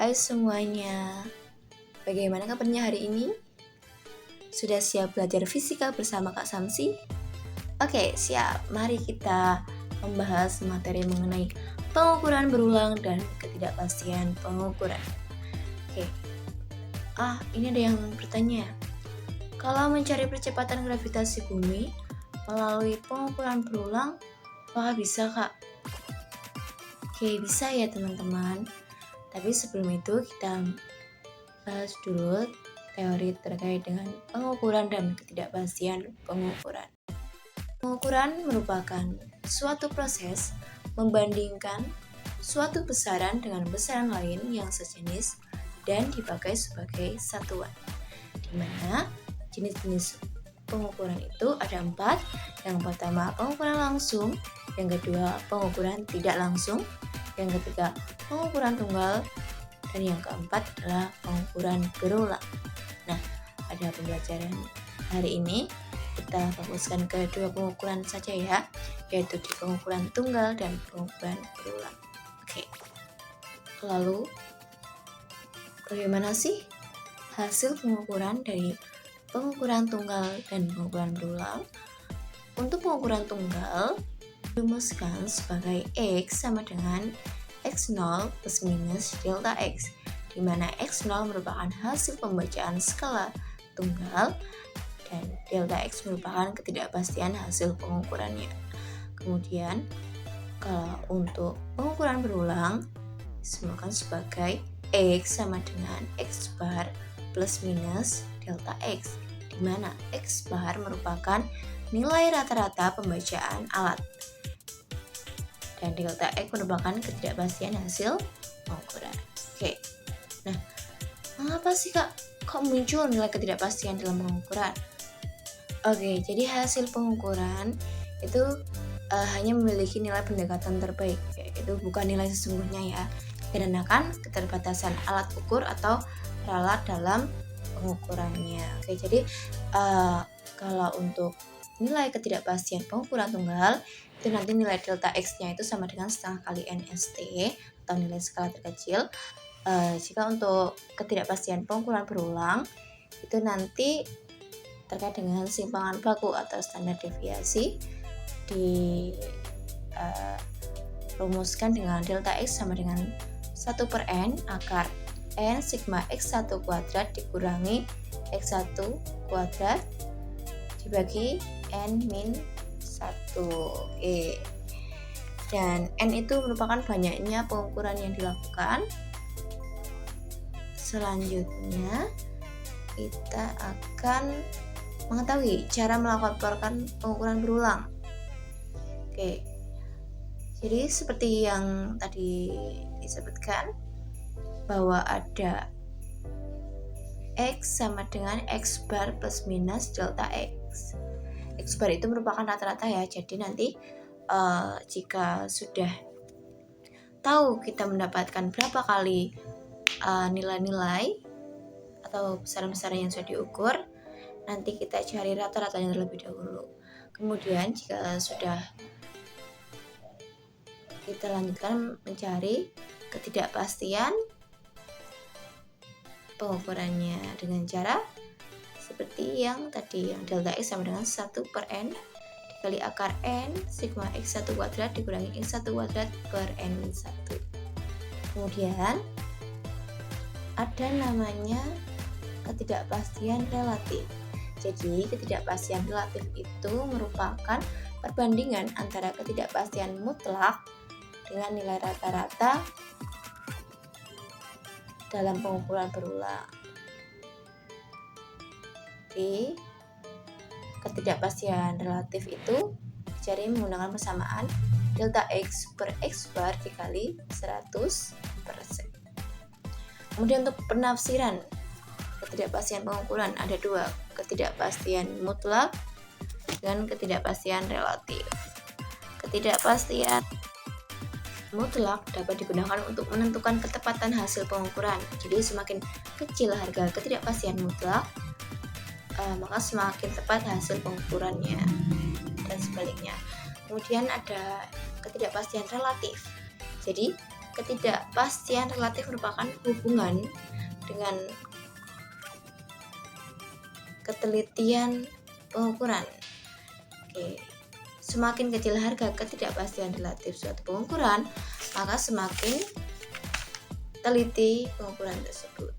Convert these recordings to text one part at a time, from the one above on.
Hai semuanya, bagaimana kabarnya hari ini? Sudah siap belajar fisika bersama Kak Samsi? Oke, siap. Mari kita membahas materi mengenai pengukuran berulang dan ketidakpastian pengukuran. Oke, ini ada yang bertanya. Kalau mencari percepatan gravitasi bumi melalui pengukuran berulang, apakah bisa, Kak? Oke, bisa ya teman-teman. Tapi sebelum itu kita bahas dulu teori terkait dengan pengukuran dan ketidakpastian pengukuran. Pengukuran merupakan suatu proses membandingkan suatu besaran dengan besaran lain yang sejenis dan dipakai sebagai satuan, di mana jenis-jenis pengukuran itu ada 4. Yang pertama, pengukuran langsung. Yang kedua, pengukuran tidak langsung. Yang ketiga, pengukuran tunggal. Dan yang keempat adalah pengukuran berulang. Nah, pada pembelajaran hari ini kita fokuskan ke 2 pengukuran saja ya, yaitu di pengukuran tunggal dan pengukuran berulang. Oke. Lalu bagaimana sih hasil pengukuran dari pengukuran tunggal dan pengukuran berulang? Untuk pengukuran tunggal dirumuskan sebagai X sama dengan X0 plus minus delta X, di mana X0 merupakan hasil pembacaan skala tunggal dan delta X merupakan ketidakpastian hasil pengukurannya. Kemudian kalau untuk pengukuran berulang disebutkan sebagai X sama dengan X bar plus minus delta X, di mana X bar merupakan nilai rata-rata pembacaan alat dan delta X merupakan ketidakpastian hasil pengukuran. Oke. Nah, mengapa sih Kak kok muncul nilai ketidakpastian dalam pengukuran? Oke, jadi hasil pengukuran itu hanya memiliki nilai pendekatan terbaik, yaitu bukan nilai sesungguhnya ya, dikarenakan keterbatasan alat ukur atau peralat dalam pengukurannya. Oke, jadi kalau untuk nilai ketidakpastian pengukuran tunggal itu nanti nilai delta X-nya itu sama dengan setengah kali NST atau nilai skala terkecil. Jika untuk ketidakpastian pengukuran berulang itu nanti terkait dengan simpangan baku atau standar deviasi dirumuskan dengan delta X sama dengan 1/n akar n sigma X1 kuadrat dikurangi X1 kuadrat dibagi n min 1. Oke. Dan n itu merupakan banyaknya pengukuran yang dilakukan. Selanjutnya kita akan mengetahui cara melakukan pengukuran berulang. Oke. Jadi seperti yang tadi disebutkan bahwa ada X sama dengan X bar plus minus delta X. X bar itu merupakan rata-rata ya, jadi nanti jika sudah tahu kita mendapatkan berapa kali nilai-nilai atau besaran-besaran yang sudah diukur, nanti kita cari rata-ratanya terlebih dahulu. Kemudian jika sudah, kita lanjutkan mencari ketidakpastian pengukurannya dengan cara seperti yang tadi, yang delta X sama dengan 1/n dikali akar n sigma X1 kuadrat dikurangi X1 kuadrat per n 1. Kemudian ada namanya ketidakpastian relatif. Jadi ketidakpastian relatif itu merupakan perbandingan antara ketidakpastian mutlak dengan nilai rata-rata dalam pengukuran berulang. Di ketidakpastian relatif itu dicari menggunakan persamaan delta X per X bar dikali 100%. Kemudian untuk penafsiran ketidakpastian pengukuran ada 2, ketidakpastian mutlak dan ketidakpastian relatif. Ketidakpastian mutlak dapat digunakan untuk menentukan ketepatan hasil pengukuran. Jadi semakin kecil harga ketidakpastian mutlak, maka semakin tepat hasil pengukurannya dan sebaliknya. Kemudian ada ketidakpastian relatif. Jadi ketidakpastian relatif merupakan hubungan dengan ketelitian pengukuran. Oke. Semakin kecil harga ketidakpastian relatif suatu pengukuran, maka semakin teliti pengukuran tersebut.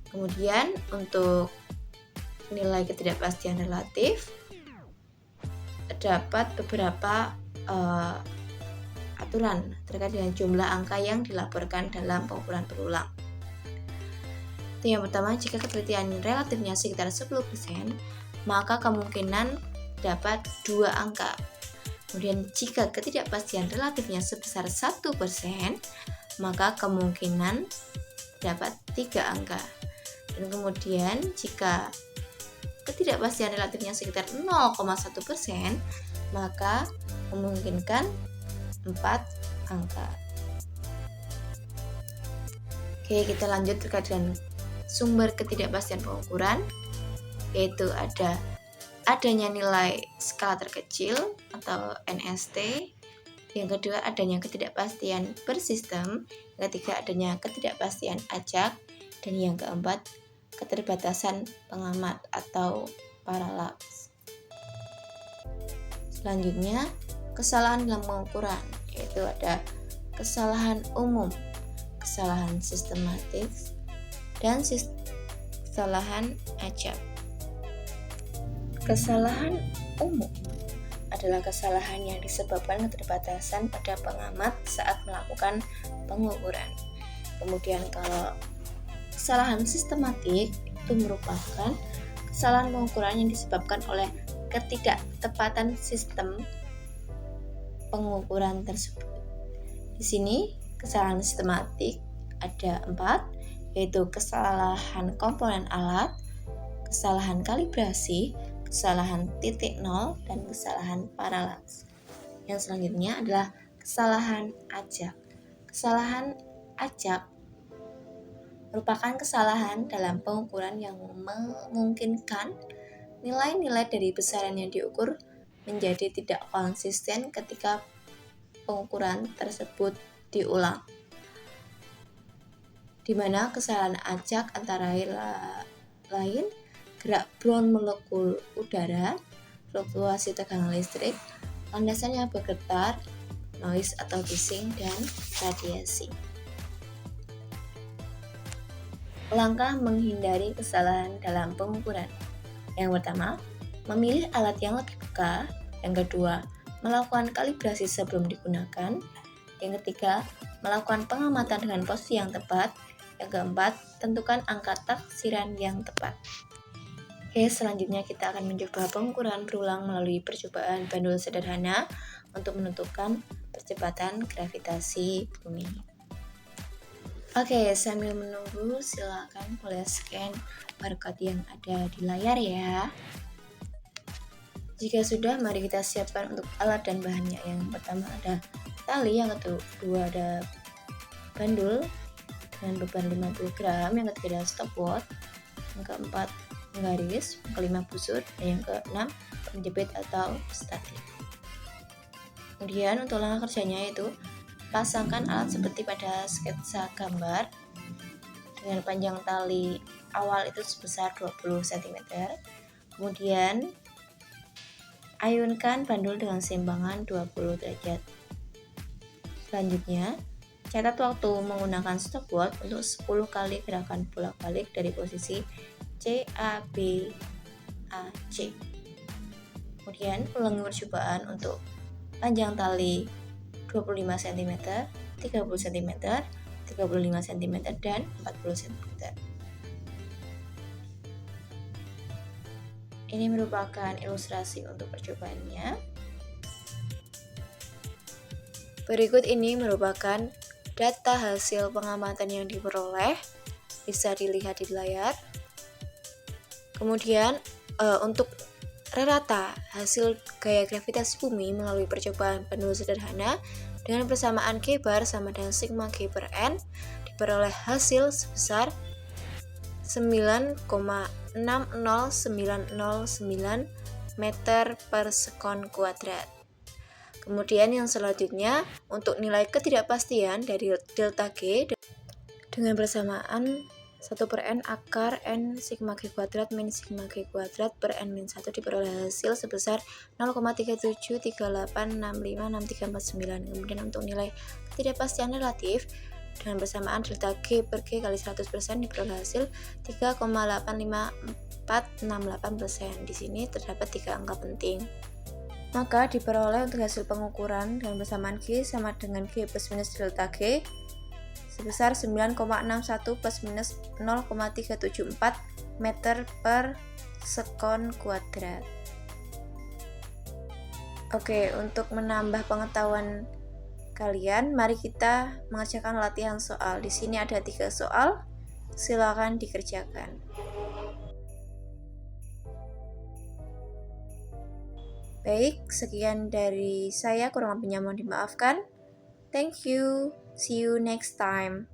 Kemudian untuk nilai ketidakpastian relatif terdapat beberapa aturan terkait dengan jumlah angka yang dilaporkan dalam pengukuran berulang. Yang pertama, jika ketelitian relatifnya sekitar 10%, maka kemungkinan dapat 2 angka. Kemudian jika ketidakpastian relatifnya sebesar 1%, maka kemungkinan dapat 3 angka. Dan kemudian jika ketidakpastian relatifnya sekitar 0,1%, maka memungkinkan 4 angka. Oke, kita lanjut terkait dengan sumber ketidakpastian pengukuran, yaitu adanya nilai skala terkecil atau NST. Yang kedua, adanya ketidakpastian bersistem. Yang ketiga, adanya ketidakpastian acak. Dan yang keempat, keterbatasan pengamat atau paralaks. Selanjutnya, kesalahan dalam pengukuran, yaitu ada kesalahan umum, kesalahan sistematik, dan kesalahan acak. Kesalahan umum adalah kesalahan yang disebabkan keterbatasan pada pengamat saat melakukan pengukuran. Kemudian kalau kesalahan sistematik itu merupakan kesalahan pengukuran yang disebabkan oleh ketidaktepatan sistem pengukuran tersebut. Di sini kesalahan sistematik ada 4, yaitu kesalahan komponen alat, kesalahan kalibrasi, kesalahan titik nol, dan kesalahan paralaks. Yang selanjutnya adalah kesalahan acak. Kesalahan acak merupakan kesalahan dalam pengukuran yang memungkinkan nilai-nilai dari besaran yang diukur menjadi tidak konsisten ketika pengukuran tersebut diulang, di mana kesalahan acak antara lain gerak bron molekul udara, fluktuasi tegangan listrik, landasan yang bergetar, noise atau bising, dan radiasi. Langkah menghindari kesalahan dalam pengukuran. Yang pertama, memilih alat yang lebih peka. Yang kedua, melakukan kalibrasi sebelum digunakan. Yang ketiga, melakukan pengamatan dengan posisi yang tepat. Yang keempat, tentukan angka taksiran yang tepat. Oke, selanjutnya kita akan mencoba pengukuran berulang melalui percobaan bandul sederhana untuk menentukan percepatan gravitasi bumi. Oke, sambil menunggu silakan boleh scan barcode yang ada di layar ya. Jika sudah, mari kita siapkan untuk alat dan bahannya. Yang pertama ada tali, yang kedua ada bandul dengan beban 50 gram, yang ketiga ada stopwatch, yang keempat penggaris, yang kelima busur, dan yang keenam penjepit atau statik. Kemudian untuk langkah kerjanya yaitu pasangkan alat seperti pada sketsa gambar dengan panjang tali awal itu sebesar 20 cm. Kemudian ayunkan bandul dengan simpangan 20 derajat. Selanjutnya, catat waktu menggunakan stopwatch untuk 10 kali gerakan bolak-balik dari posisi C, A, B, A, C. Kemudian ulangi percobaan untuk panjang tali 25 cm, 30 cm, 35 cm, dan 40 cm. Ini merupakan ilustrasi untuk percobaannya. Berikut ini merupakan data hasil pengamatan yang diperoleh, bisa dilihat di layar. Kemudian untuk rata hasil gaya gravitasi bumi melalui percobaan bandul sederhana dengan persamaan G bar sama dengan sigma G per N diperoleh hasil sebesar 9,60909 meter per sekon kuadrat. Kemudian yang selanjutnya, untuk nilai ketidakpastian dari delta G dengan bersamaan 1/n akar n sigma G kuadrat min sigma G kuadrat per n min 1 diperoleh hasil sebesar 0,3738656349. Kemudian untuk nilai ketidakpastian relatif dengan bersamaan delta G per G kali 100% diperoleh hasil 3,85468%. Di sini terdapat 3 angka penting. Maka diperoleh untuk hasil pengukuran dengan bersamaan G sama dengan G plus minus delta G sebesar 9,61 plus minus 0,374 meter per sekon kuadrat. Oke, untuk menambah pengetahuan kalian, mari kita mengerjakan latihan soal. Di sini ada 3 soal, silakan dikerjakan. Baik, sekian dari saya, kurang lebihnya mohon dimaafkan. Thank you. See you next time.